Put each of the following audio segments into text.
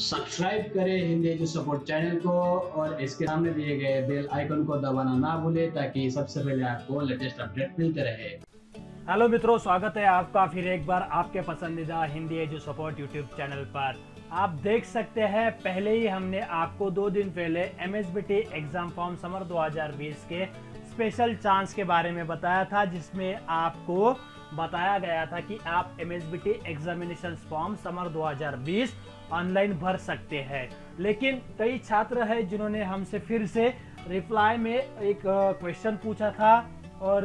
Subscribe करें Hindi edu support channel को और इसके सामने दिए गए बेल आइकन को दबाना ना भूलें ताकि सबसे पहले आपको लेटेस्ट अपडेट मिलते रहे। हेलो मित्रों, स्वागत है आपका फिर एक बार आपके पसंदीदा Hindi edu support YouTube channel पर। आप देख सकते हैं पहले ही हमने आपको 2 दिन पहले एमएसबीटी एग्जाम फॉर्म समर 2020 के स्पेशल चांस के बारे में बताया था, जिसमें आपको बताया गया था कि आप MSBT examination form summer 2020 online भर सकते हैं। लेकिन कई छात्र हैं जिन्होंने हमसे फिर से रिप्लाई में एक क्वेश्चन पूछा था और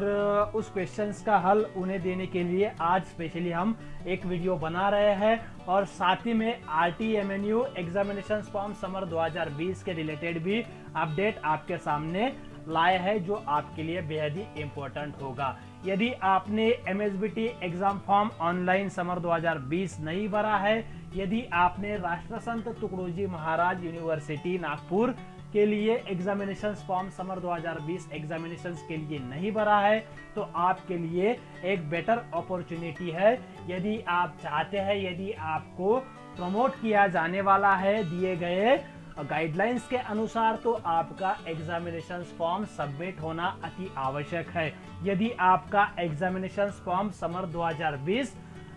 उस क्वेश्चंस का हल उन्हें देने के लिए आज स्पेशली हम एक वीडियो बना रहे हैं और साथ ही में RTMNU एग्जामिनेशन फॉर्म समर 2020 के रिलेटेड भी अपडेट आपके सामने लाए हैं, जो आपके लिए बेहद ही इम्पोर्टेंट होगा। यदि आपने MSBT exam form online summer 2020 नहीं भरा है, यदि आपने राष्ट्रसंत तुकडोजी महाराज यूनिवर्सिटी नागपुर के लिए एग्जामिनेशन फॉर्म समर 2020 एग्जामिनेशन के लिए नहीं भरा है, तो आपके लिए एक बेटर अपॉर्चुनिटी है। यदि आप चाहते हैं, यदि आपको प्रमोट किया जाने वाला है दिए गए गाइडलाइंस के अनुसार, तो आपका एग्जामिनेशन फॉर्म सबमिट होना अति आवश्यक है। यदि आपका एग्जामिनेशन फॉर्म समर 2020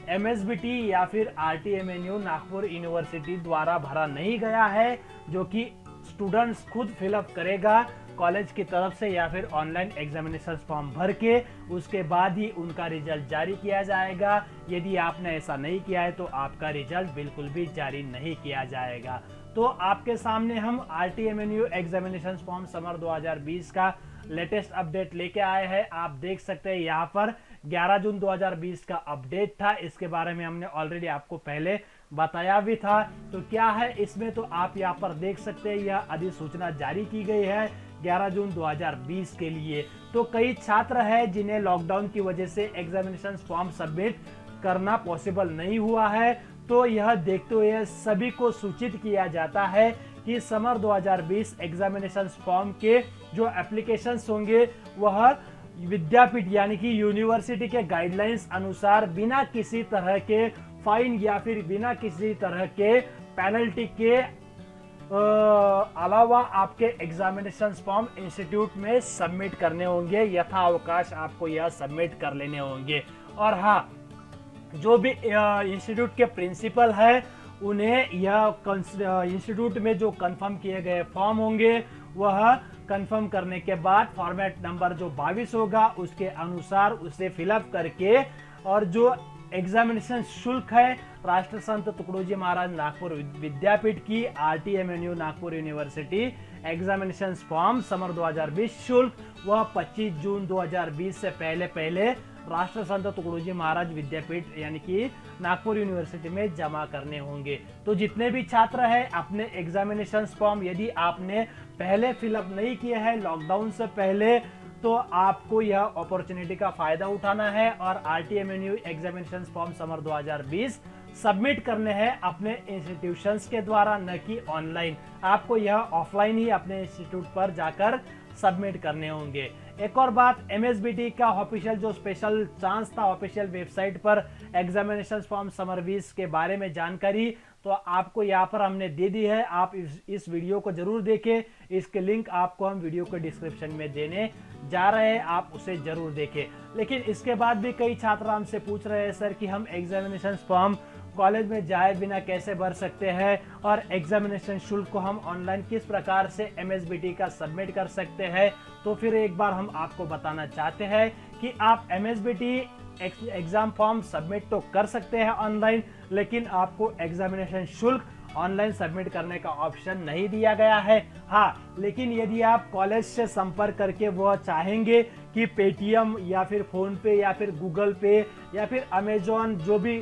एमएसबीटी या फिर RTMNU नागपुर यूनिवर्सिटी द्वारा भरा नहीं गया है, जो कि स्टूडेंट्स खुद फिलअप करेगा कॉलेज की तरफ से या फिर ऑनलाइन एग्जामिनेशन फॉर्म भर के, उसके बाद ही उनका रिजल्ट जारी किया जाएगा। यदि आपने ऐसा नहीं किया है तो आपका रिजल्ट बिल्कुल भी जारी नहीं किया जाएगा। तो आपके सामने हम RTMNU एग्जामिनेशन फॉर्म समर 2020 का लेटेस्ट अपडेट लेके आए हैं। आप देख सकते हैं यहाँ पर 11 जून 2020 का अपडेट था। इसके बारे में हमने ऑलरेडी आपको पहले बताया भी था। तो क्या है इसमें, तो आप यहाँ पर देख सकते हैं यह अधिसूचना जारी की गई है 11 जून 2020 के लिए। तो कई छात्र हैं जिन्हें लॉकडाउन की वजह से एग्जामिनेशन फॉर्म सबमिट करना पॉसिबल नहीं हुआ है, तो यह देखते हुए सभी को सूचित किया जाता है कि समर 2020 एग्जामिनेशन फॉर्म के जो एप्लीकेशंस होंगे वह विद्यापीठ यानी कि यूनिवर्सिटी के गाइडलाइंस अनुसार बिना किसी तरह के फाइन या फिर बिना किसी तरह के पेनल्टी के अलावा आपके एग्जामिनेशन फॉर्म इंस्टीट्यूट में सबमिट करने होंगे। यथावकाश आपको यह सबमिट कर लेने होंगे। और हाँ, जो भी इंस्टीट्यूट के प्रिंसिपल है उन्हें यह इंस्टीट्यूट में जो कंफर्म किए गए फॉर्म होंगे वह कंफर्म करने के बाद फॉर्मेट नंबर जो 22 होगा उसके अनुसार उसे फिलअप करके, और जो एग्जामिनेशन शुल्क है राष्ट्रसंत तुकडोजी महाराज नागपुर विद्यापीठ की RTMNU Nagpur university examination form summer 2020 शुल्क वह 25 जून 2020 से पहले राष्ट्रसंत तुकडोजी महाराज विद्यापीठ यानी कि नागपुर यूनिवर्सिटी में जमा करने होंगे। तो जितने भी छात्र हैं अपने एग्जामिनेशन फॉर्म यदि आपने पहले फिलअप नहीं किए हैं लॉकडाउन से पहले, तो आपको यह अपॉर्चुनिटी का फायदा उठाना है और RTMNU examination form summer 2020 submit करने हैं अपने इंस्टीट्यूशंस के द्वारा, न कि ऑनलाइन। आपको यह ऑफलाइन ही अपने इंस्टीट्यूट पर जाकर सबमिट करने होंगे। एक और बात, एमएसबीटी का ऑफिशियल जो स्पेशल चांस था ऑफिशियल वेबसाइट पर एग्जामिनेशन फॉर्म समर 20 के बारे में जानकारी तो आपको यहाँ पर हमने दे दी है। आप इस वीडियो को जरूर देखें। इसके लिंक आपको हम वीडियो के डिस्क्रिप्शन में देने जा रहे हैं, आप उसे जरूर देखें। लेकिन इसके बाद भी कई छात्र हमसे पूछ रहे हैं सर कि हम एग्जामिनेशन फॉर्म कॉलेज में जाए बिना कैसे भर सकते हैं और एग्जामिनेशन शुल्क को हम ऑनलाइन किस प्रकार से एमएसबीटी का सबमिट कर सकते हैं। तो फिर एक बार हम आपको बताना चाहते हैं कि आप एमएसबीटी एग्जाम फॉर्म सबमिट तो कर सकते हैं ऑनलाइन, लेकिन आपको एग्जामिनेशन शुल्क ऑनलाइन सबमिट करने का ऑप्शन नहीं दिया गया है। हाँ, लेकिन यदि आप कॉलेज से संपर्क करके वह चाहेंगे कि पेटीएम या फिर फोन पे या फिर गूगल पे या फिर अमेजॉन जो भी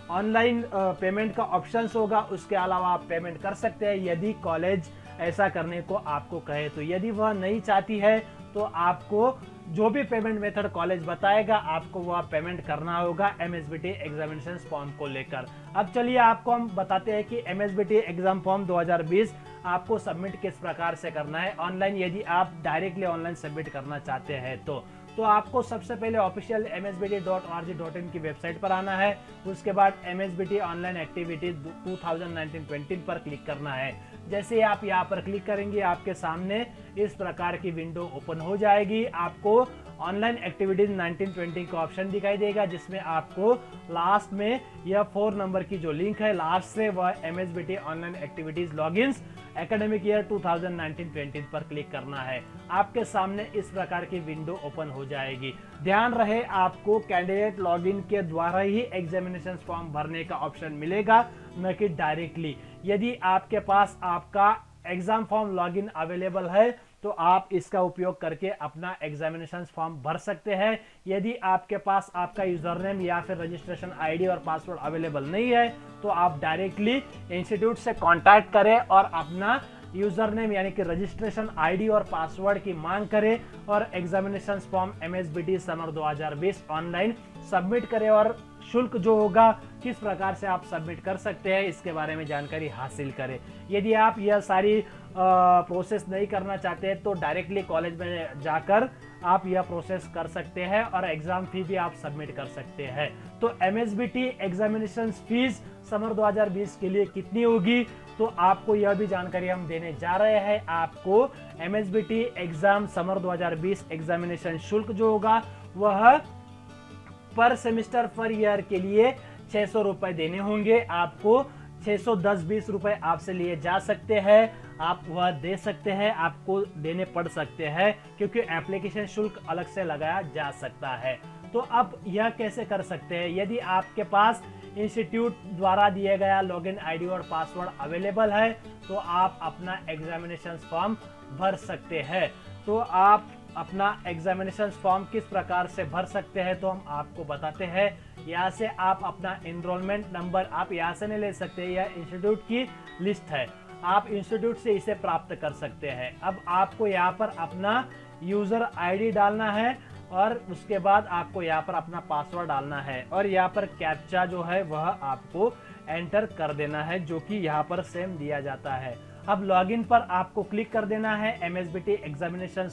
ऑनलाइन पेमेंट का ऑप्शंस होगा उसके अलावा आप पेमेंट कर सकते हैं यदि कॉलेज ऐसा करने को आपको कहे। तो यदि वह नहीं चाहती है तो आपको जो भी पेमेंट मेथड कॉलेज बताएगा आपको वह पेमेंट करना होगा एमएसबीटी एग्जामिनेशन फॉर्म को लेकर। अब चलिए आपको हम बताते हैं कि एमएसबीटी एग्जाम फॉर्म 2020 आपको सबमिट किस प्रकार से करना है ऑनलाइन, यदि आप डायरेक्टली ऑनलाइन सबमिट करना चाहते हैं तो तो आपको सबसे पहले ऑफिशियल msbt.org.in की वेबसाइट पर आना है। उसके बाद MSBT ऑनलाइन एक्टिविटी 2019-20 पर क्लिक करना है। जैसे ही आप यहाँ पर क्लिक करेंगे आपके सामने इस प्रकार की विंडो ओपन हो जाएगी। आपको ऑनलाइन एक्टिविटीज 1920 का ऑप्शन दिखाई देगा, जिसमें आपको लास्ट में यह 4 नंबर की जो लिंक है लास्ट से वह MSBT online activities logins academic year 2019-20 पर क्लिक करना है। आपके सामने इस प्रकार की विंडो ओपन हो जाएगी। ध्यान रहे आपको कैंडिडेट लॉगिन के द्वारा ही एग्जामिनेशन फॉर्म भरने का ऑप्शन मिलेगा, न कि डायरेक्टली। यदि आपके पास आपका एग्जाम फॉर्म लॉगिन अवेलेबल है तो आप इसका उपयोग करके अपना एग्जामिनेशन फॉर्म भर सकते हैं। यदि आपके पास आपका यूजर नेम या फिर रजिस्ट्रेशन आईडी और पासवर्ड अवेलेबल नहीं है तो आप डायरेक्टली इंस्टीट्यूट से कांटेक्ट करें और अपना यूजर नेम यानी कि रजिस्ट्रेशन आईडी और पासवर्ड की मांग करें और examination form MSBT summer 2020 online submit करें। और शुल्क जो होगा किस प्रकार से आप सबमिट कर सकते हैं इसके बारे में जानकारी हासिल करें। यदि आप यह सारी प्रोसेस नहीं करना चाहते तो डायरेक्टली कॉलेज में जाकर आप यह प्रोसेस कर सकते हैं और एग्जाम फी भी आप सबमिट कर सकते हैं। तो MSBT एग्जामिनेशन फीस समर 2020 के लिए कितनी होगी तो आपको यह भी जानकारी हम देने जा रहे हैं। आपको MSBT एग्जाम समर 2020 एग्जामिनेशन शुल्क जो होगा वह पर सेमिस्टर पर ईयर के लिए 600 रुपए देने होंगे। आपको 610-20 रुपए आपसे लिए जा सकते हैं, आप वह दे सकते हैं, आपको देने पड़ सकते हैं क्योंकि एप्लीकेशन शुल्क अलग से लगाया जा सकता है। तो अब यह कैसे कर सकते हैं? यदि आपके पास इंस्टीट्यूट द्वारा दिए गया लॉगिन आईडी और पासवर्ड अवेलेबल है तो आप अपना एग्जामिनेशन फॉर्म भर सकते हैं। तो आप अपना एग्जामिनेशन फॉर्म किस प्रकार से भर सकते हैं तो हम आपको बताते हैं। यहाँ से आप अपना एनरोलमेंट नंबर आप यहाँ से नहीं ले सकते, यह इंस्टीट्यूट की लिस्ट है, आप इंस्टीट्यूट से इसे प्राप्त कर सकते हैं। अब आपको यहाँ पर अपना यूजर आईडी डालना है और उसके बाद आपको यहाँ पर अपना पासवर्ड डालना है और यहाँ पर कैप्चा जो है वह आपको एंटर कर देना है, जो कि यहाँ पर सेम दिया जाता है। अब लॉगिन पर आपको क्लिक कर देना है। MSBT एग्जामिनेशन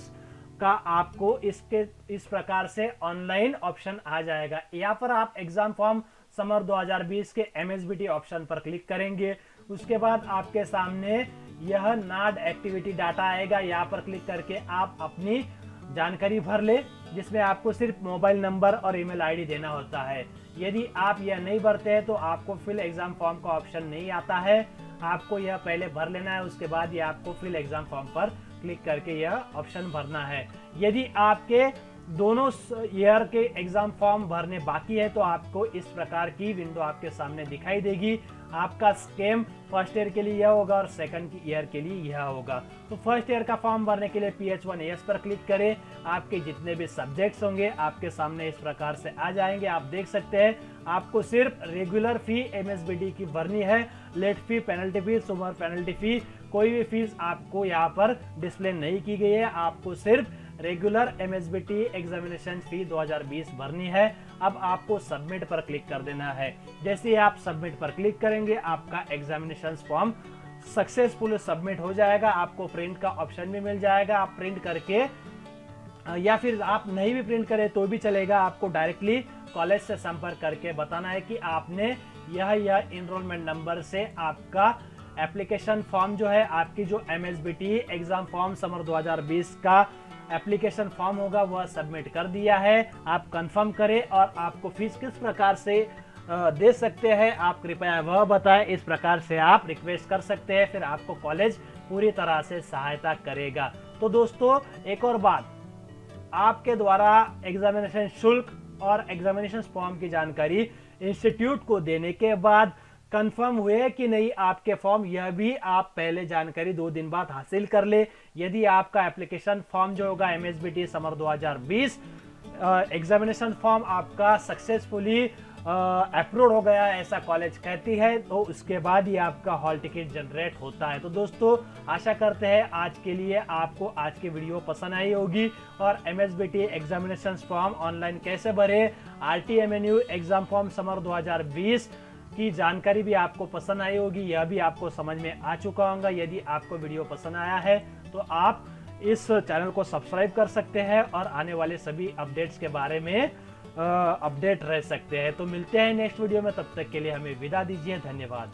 का आपको इस प्रकार से ऑनलाइन ऑप्शन आ जाएगा। यहाँ पर आप एग्जाम फॉर्म समर 2020 के MSBT ऑप्शन पर क्लिक करेंगे। उसके बाद आपके सामने यह नाड एक्टिविटी डाटा आएगा। यहाँ पर क्लिक करके आप अपनी जानकारी भर ले, जिसमें आपको सिर्फ मोबाइल नंबर और ईमेल आईडी देना होता है। यदि आप यह नहीं भरते हैं तो आपको फिल एग्जाम फॉर्म का ऑप्शन नहीं आता है, आपको यह पहले भर लेना है। उसके बाद ये आपको फिल एग्जाम फॉर्म पर क्लिक करके यह ऑप्शन भरना है। यदि आपके दोनों ईयर के एग्जाम फॉर्म भरने बाकी है तो आपको इस प्रकार की विंडो आपके सामने दिखाई देगी। आपका स्केम फर्स्ट ईयर के लिए यह होगा और सेकंड ईयर के लिए यह होगा। तो फर्स्ट ईयर का फॉर्म भरने के लिए PH1AS पर क्लिक करें। आपके जितने भी सब्जेक्ट्स होंगे आपके सामने इस प्रकार से आ जाएंगे। आप देख सकते हैं आपको सिर्फ रेगुलर फी MSBT की भरनी है, लेट फी, पेनल्टी फी, समर पेनल्टी फी, कोई भी फीस आपको यहाँ पर डिस्प्ले नहीं की गई है। आपको सिर्फ रेगुलर MSBT एग्जामिनेशन फी 2020 भरनी है। अब आपको सबमिट पर क्लिक कर देना है। जैसे ही आप सबमिट पर क्लिक करेंगे आपका एग्जामिनेशन फॉर्म सक्सेसफुल सबमिट हो जाएगा। आपको प्रिंट का ऑप्शन भी मिल जाएगा। आप प्रिंट करके या फिर आप नहीं भी प्रिंट करें तो भी चलेगा। आपको डायरेक्टली कॉलेज से संपर्क करके बताना है कि आपने यह एनरोलमेंट नंबर से आपका एप्लीकेशन फॉर्म जो है, आपकी जो MSBT एग्जाम फॉर्म समर 2020 का एप्लीकेशन फॉर्म होगा वह सबमिट कर दिया है। आप कंफर्म करें और आपको फीस किस प्रकार से दे सकते हैं आप कृपया वह बताएं। इस प्रकार से आप रिक्वेस्ट कर सकते हैं, फिर आपको कॉलेज पूरी तरह से सहायता करेगा। तो दोस्तों एक और बात, आपके द्वारा एग्जामिनेशन शुल्क और एग्जामिनेशन फॉर्म की जानकारी इंस्टीट्यूट को देने के बाद कंफर्म हुए कि नहीं आपके फॉर्म, यह भी आप पहले जानकारी 2 दिन बाद हासिल कर ले। यदि आपका एप्लीकेशन फॉर्म जो होगा MSBT समर 2020 एग्जामिनेशन फॉर्म आपका सक्सेसफुली अप्रूव हो गया ऐसा कॉलेज कहती है, तो उसके बाद ही आपका हॉल टिकट जनरेट होता है। तो दोस्तों आशा करते हैं आज के लिए आपको आज की वीडियो पसंद आई होगी और MSBT एग्जामिनेशन फॉर्म ऑनलाइन कैसे भरे, RTMNU एग्जाम फॉर्म समर 2020 की जानकारी भी आपको पसंद आई होगी, यह भी आपको समझ में आ चुका होगा। यदि आपको वीडियो पसंद आया है तो आप इस चैनल को सब्सक्राइब कर सकते हैं और आने वाले सभी अपडेट्स के बारे में अपडेट रह सकते हैं। तो मिलते हैं नेक्स्ट वीडियो में, तब तक के लिए हमें विदा दीजिए। धन्यवाद।